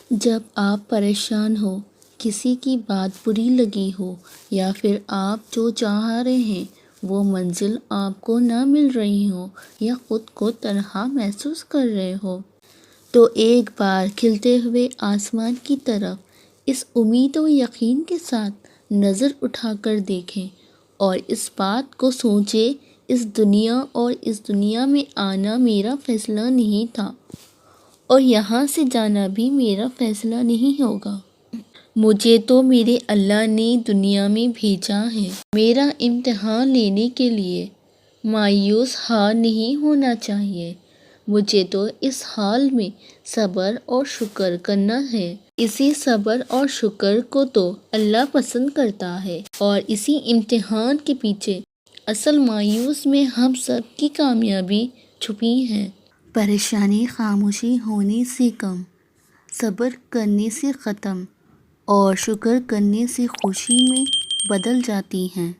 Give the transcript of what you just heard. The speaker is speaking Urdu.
جب آپ پریشان ہو، کسی کی بات بری لگی ہو یا پھر آپ جو چاہ رہے ہیں وہ منزل آپ کو نہ مل رہی ہو یا خود کو تنہا محسوس کر رہے ہو، تو ایک بار کھلتے ہوئے آسمان کی طرف اس امید و یقین کے ساتھ نظر اٹھا کر دیکھیں اور اس بات کو سوچیں، اس دنیا اور اس دنیا میں آنا میرا فیصلہ نہیں تھا اور یہاں سے جانا بھی میرا فیصلہ نہیں ہوگا۔ مجھے تو میرے اللہ نے دنیا میں بھیجا ہے میرا امتحان لینے کے لیے۔ مایوس ہار نہیں ہونا چاہیے۔ مجھے تو اس حال میں صبر اور شکر کرنا ہے۔ اسی صبر اور شکر کو تو اللہ پسند کرتا ہے اور اسی امتحان کے پیچھے اصل مایوس میں ہم سب کی کامیابی چھپی ہے۔ پریشانی خاموشی ہونے سے کم، صبر کرنے سے ختم اور شکر کرنے سے خوشی میں بدل جاتی ہے۔